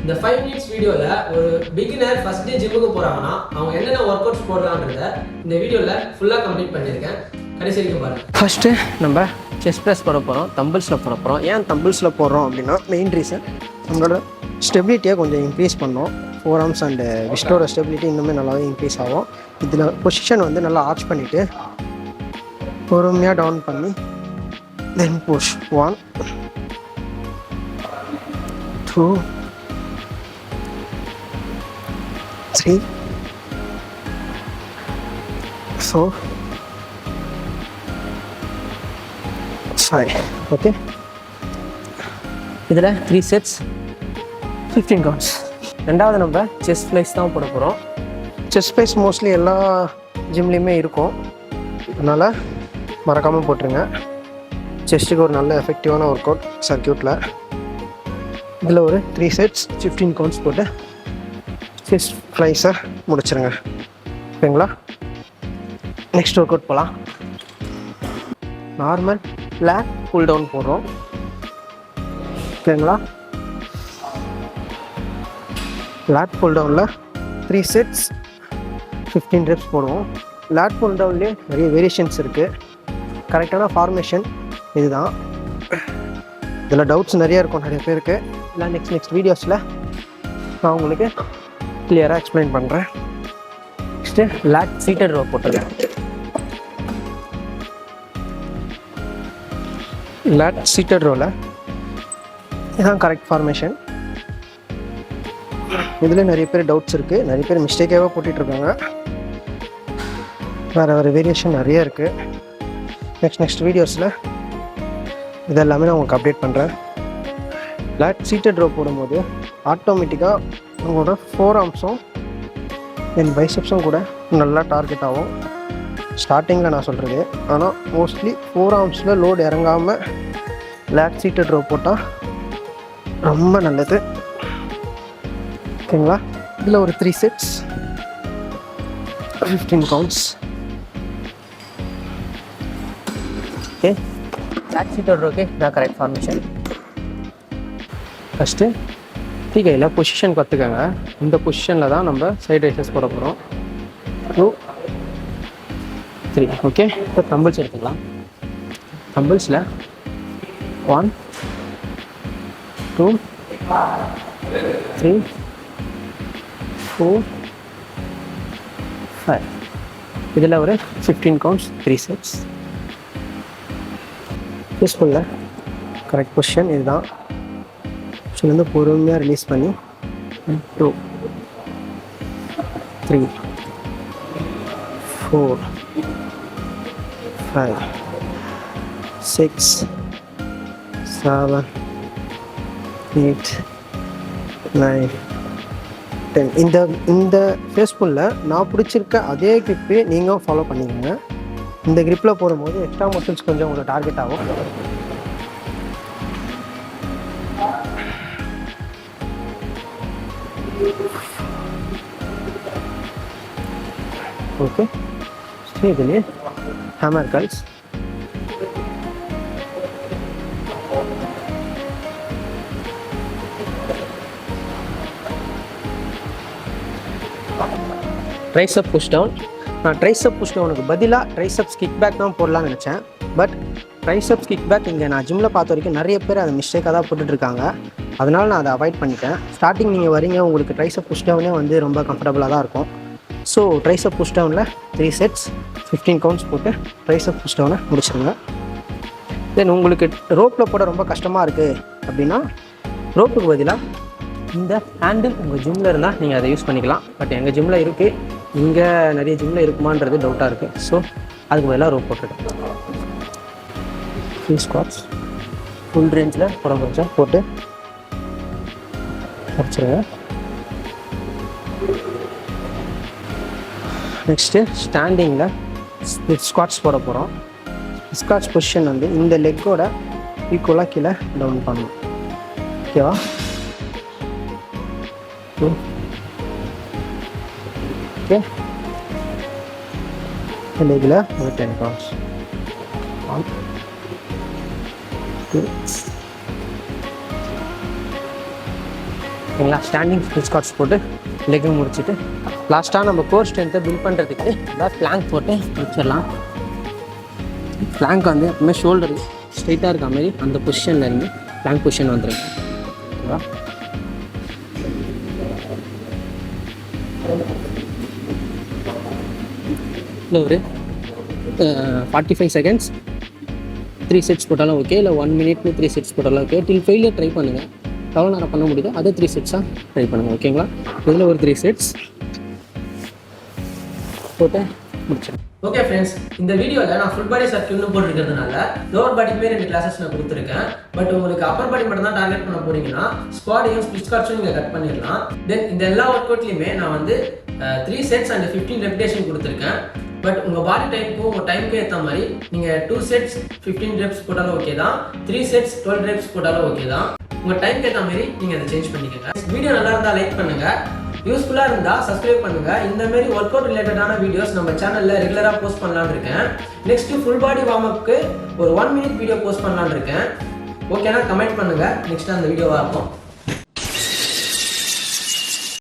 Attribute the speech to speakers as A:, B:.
A: இந்த 5 மினிட்ஸ் வீடியோவில் ஒரு பிகினர் ஃபர்ஸ்ட் டே ஜிம்முக்கு போகிறாங்கன்னா அவங்க என்னென்ன ஒர்க் அவுட்ஸ் போடலான்றத இந்த வீடியோவில் ஃபுல்லாக கம்ப்ளீட் பண்ணியிருக்கேன். கடைசி வரைக்கும் பாருங்கள்.
B: ஃபஸ்ட்டு நம்ம செஸ்ட் ப்ரெஸ் போட போகிறோம், தம்பிள்ஸில் போட போகிறோம். ஏன் தம்பிள்ஸில் போடுறோம் அப்படின்னா மெயின் ரீசன் நம்மளோட ஸ்டெபிலிட்டியை கொஞ்சம் இன்க்ரீஸ் பண்ணோம். ஃபோர் ஆர்ம்ஸ் அண்டு விஸ்டோட ஸ்டெபிலிட்டி இன்னுமே நல்லாவே இன்க்ரீஸ் ஆகும். இதில் பொசிஷன் வந்து நல்லா ஆர்ச் பண்ணிவிட்டு பொறுமையாக டவுன் பண்ணி தென் புஷ் 1 2 3 4 5. ஓகே, இதில் 3 செட்ஸ் 15 கவுண்ட்ஸ். ரெண்டாவது நம்ம செஸ்ட் ஃப்ளைஸ் தான் போட போகிறோம். செஸ்ட் ஃப்ளைஸ் மோஸ்ட்லி எல்லா ஜிம்லேயுமே இருக்கும், அதனால் மறக்காமல் போட்டுருங்க. செஸ்ட்டுக்கு ஒரு நல்ல எஃபெக்டிவான ஒர்க் அவுட் சர்க்கியூட்டில். இதில் ஒரு 3 செட்ஸ் 15 கவுண்ட்ஸ் போட்டு செஸ்ட் ஃப்ளைஸை முடிச்சிருங்க. ஓகேங்களா? நெக்ஸ்ட் ஒர்க் அவுட் போகலாம். நார்மல் லேக் புல் டவுன் போடுறோம். ஓகேங்களா? லேக் புல் டவுனில் 3 செட்ஸ் 15 ரெப்ஸ் போடுவோம். லேக் புல் டவுன்லேயே நிறைய வேரியேஷன்ஸ் இருக்குது. கரெக்டான ஃபார்மேஷன் இதுதான். இதில் டவுட்ஸ் நிறைய இருக்கும் நிறைய பேருக்கு. இல்லை நெக்ஸ்ட் வீடியோஸில் நான் உங்களுக்கு கிளியராக எக்ஸ்பிளைன் பண்ணுறேன். நெக்ஸ்ட்டு லேக் சீட்டட் ரோ போட்டுருக்கேன். லேக் சீட்டட் ரோவில் இதுதான் கரெக்ட் ஃபார்மேஷன். இதில் நிறைய பேர் டவுட்ஸ் இருக்குது, நிறைய பேர் மிஸ்டேக்காகவே போட்டுட்ருக்காங்க. வேறு வேரியேஷன் நிறைய இருக்குது. நெக்ஸ்ட் வீடியோஸில் இதெல்லாமே நான் உங்களுக்கு அப்டேட் பண்ணுறேன். லேக் சீட்டட் ரோ போடும்போது ஆட்டோமேட்டிக்காக உங்களோட ஃபோர் ஆர்ம்ஸும் என் பைசெப்ஸும் கூட நல்லா டார்கெட் ஆகும். ஸ்டார்டிங்கில் நான் சொல்கிறது, ஆனால் மோஸ்ட்லி ஃபோர் ஆர்ம்ஸில் லோடு இறங்காமல் லேக் சீட்டட் ரோ போட்டால் ரொம்ப நல்லது. ஓகேங்களா? இதில் ஒரு 3 sets 15 counts. Okay, leg seated ரோக்கு நான் கரெக்ட் ஃபார்மேஷன். ஃபஸ்ட்டு டீ கையில் பொசிஷன் கற்றுக்கங்க. இந்த பொசிஷனில் தான் நம்ம சைட் ரைசஸ் போட போகிறோம். 2 3. ஓகே, இப்போ தம்பிள்ஸ் எடுத்துக்கலாம். தம்பிள்ஸில் 1 2 3 4 5. இதில் ஒரு 15 கவுண்ட்ஸ் 3 செட்ஸ். யூஸ்ஃபுல்ல கரெக்ட் பொசிஷன் இதுதான். வந்து பொறுமையாக ரிலீஸ் பண்ணி 2 3 4 5 6 7 8 9 10. இந்த ஃபேஸ்புல்லில் நான் பிடிச்சிருக்க அதே கிரிப்பு நீங்கள் ஃபாலோ பண்ணிக்கோங்க. இந்த கிரிப்பில் போடும்போது எக்ஸ்ட்ரா மசில்ஸ் கொஞ்சம் உங்களுக்கு டார்கெட் ஆகும். ஓகே, இதுலேயே hammer curls. Tricep push down. நான் ட்ரைசப் புஷ் டவுனுக்கு பதிலாக ட்ரைசப்ஸ் கிக் பேக் தான் போடலான்னு நினச்சேன். பட் ட்ரைசப்ஸ் கிக் பேக் இங்கே நான் ஜிம்மில் பார்த்த வரைக்கும் நிறைய பேர் அதை மிஸ்டேக்காக தான் போட்டுட்ருக்காங்க. அதனால் நான் அதை அவாய்ட் பண்ணிட்டேன். ஸ்டார்டிங் நீங்கள் வரீங்க, உங்களுக்கு ட்ரைசப் புஷ் டவுனே வந்து ரொம்ப கம்ஃபர்டபுளாக தான் இருக்கும். ஸோ ட்ரைசப் புஷ் டவுனில் 3 செட்ஸ் 15 கவுண்ட்ஸ் போட்டு ட்ரைசப் புஷ் டவுனை முடிச்சிடுங்க. தென் உங்களுக்கு ரோப்பில் போட ரொம்ப கஷ்டமாக இருக்குது அப்படின்னா ரோப்புக்கு பதிலாக இந்த ஹேண்டில் உங்கள் ஜிம்மில் இருந்தால் நீங்கள் அதை யூஸ் பண்ணிக்கலாம். பட் எங்கள் ஜிம்மில் இருக்குது, இங்கே நிறைய ஜிம்மில் இருக்குமான்றது டவுட்டாக இருக்குது. ஸோ அதுக்கு பதிலாக ரோப் போட்டிருக்கேன். ஃபுல் ஸ்குவாட்ஸ் ஃபுல் ரேஞ்சில் கொஞ்சம் போட்டு முடிச்சிருங்க. நெக்ஸ்ட்டு ஸ்டாண்டிங்கில் ஸ்பிளிட் ஸ்குவாட்ஸ் போட போகிறோம். ஸ்குவாட்ஸ் பொசிஷன் வந்து இந்த லெக்கோட ஈக்குவலாக கீழே டவுன் பண்ணணும். ஓகேவா? ஓகே, லெக்கில் ஒரு 10 கவுண்ட்ஸ். 1 2 ஓகேங்களா. ஸ்டாண்டிங் ஸ்பிளிட் ஸ்குவாட்ஸ் போட்டு லெக்கும் முடிச்சுட்டு லாஸ்ட்டாக நம்ம கோர் ஸ்ட்ரென்த்தை பில்ட் பண்ணுறதுக்கு ஏதாவது பிளாங்க் போட்டு முடிச்சிடலாம். பிளாங்க் வந்து எப்பவுமே ஷோல்டர் ஸ்ட்ரைட்டாக இருக்க மாதிரி அந்த பொசிஷனில் இருந்து பிளாங்க் பொசிஷன் வந்துடும். ஓகேவா. இல்லை ஒரு 45 செகண்ட்ஸ் 3 செட்ஸ் போட்டாலும் ஓகே, இல்லை 1 மினிட்னு 3 செட்ஸ் போட்டாலும் ஓகே. டில் ஃபெயிலியர் ட்ரை பண்ணுங்கள். எவ்வளோ நேரம் பண்ண முடியுதோ அதை 3 செட்ஸாக ட்ரை பண்ணுங்கள். ஓகேங்களா. இதில் ஒரு 3 செட்ஸ் போட்டு முடிச்சிடும்.
A: ஓகே ஃப்ரெண்ட்ஸ், இந்த வீடியோவில் நான் ஃபுல் பாடி சர்க்கியூட்னு போட்டிருக்கிறதுனால லோவர் பாடிக்குமே 2 கிளாஸஸ் நான் கொடுத்துருக்கேன். பட் உங்களுக்கு அப்பர் பாடி மட்டும் தான் டார்கெட் பண்ண போறீங்கன்னா ஸ்குவாடையும் ஸ்பிளிட் ஸ்குவாட்ஸும் நீங்கள் கட் பண்ணிடலாம். தென் இந்த எல்லா ஒர்க் அவுட்லையுமே நான் வந்து 3 செட்ஸ் அண்ட் 15 ரெப்பிடேஷன் கொடுத்துருக்கேன். பட் உங்கள் பாடி டைப்புக்கும் உங்கள் டைமுக்கும் ஏற்ற மாதிரி நீங்கள் 2 செட்ஸ் 15 ரெப்ஸ் போட்டாலும் ஓகே தான், 3 செட்ஸ் 12 ரெப்ஸ் போட்டாலும் ஓகே தான். உங்கள் டைமுக்கு ஏற்ற மாதிரி நீங்கள் அதை சேஞ்ச் பண்ணிக்கோங்க. வீடியோ நல்லா இருந்தால் லைக் பண்ணுங்கள், யூஸ்ஃபுல்லாக இருந்தால் சப்ஸ்கிரைப் பண்ணுங்கள். இந்த மாதிரி ஒர்க் அவுட் ரிலேட்டடான வீடியோஸ் நம்ம சேனலில் ரெகுலராக போஸ்ட் பண்ணலான்னு இருக்கேன். நெக்ஸ்ட்டு ஃபுல் பாடி வார்ம் அப்க்கு ஒரு 1 மினிட் வீடியோ போஸ்ட் பண்ணலான்னு இருக்கேன். ஓகேனா கமெண்ட் பண்ணுங்கள், நெக்ஸ்ட்டு அந்த வீடியோவாக இருக்கும்.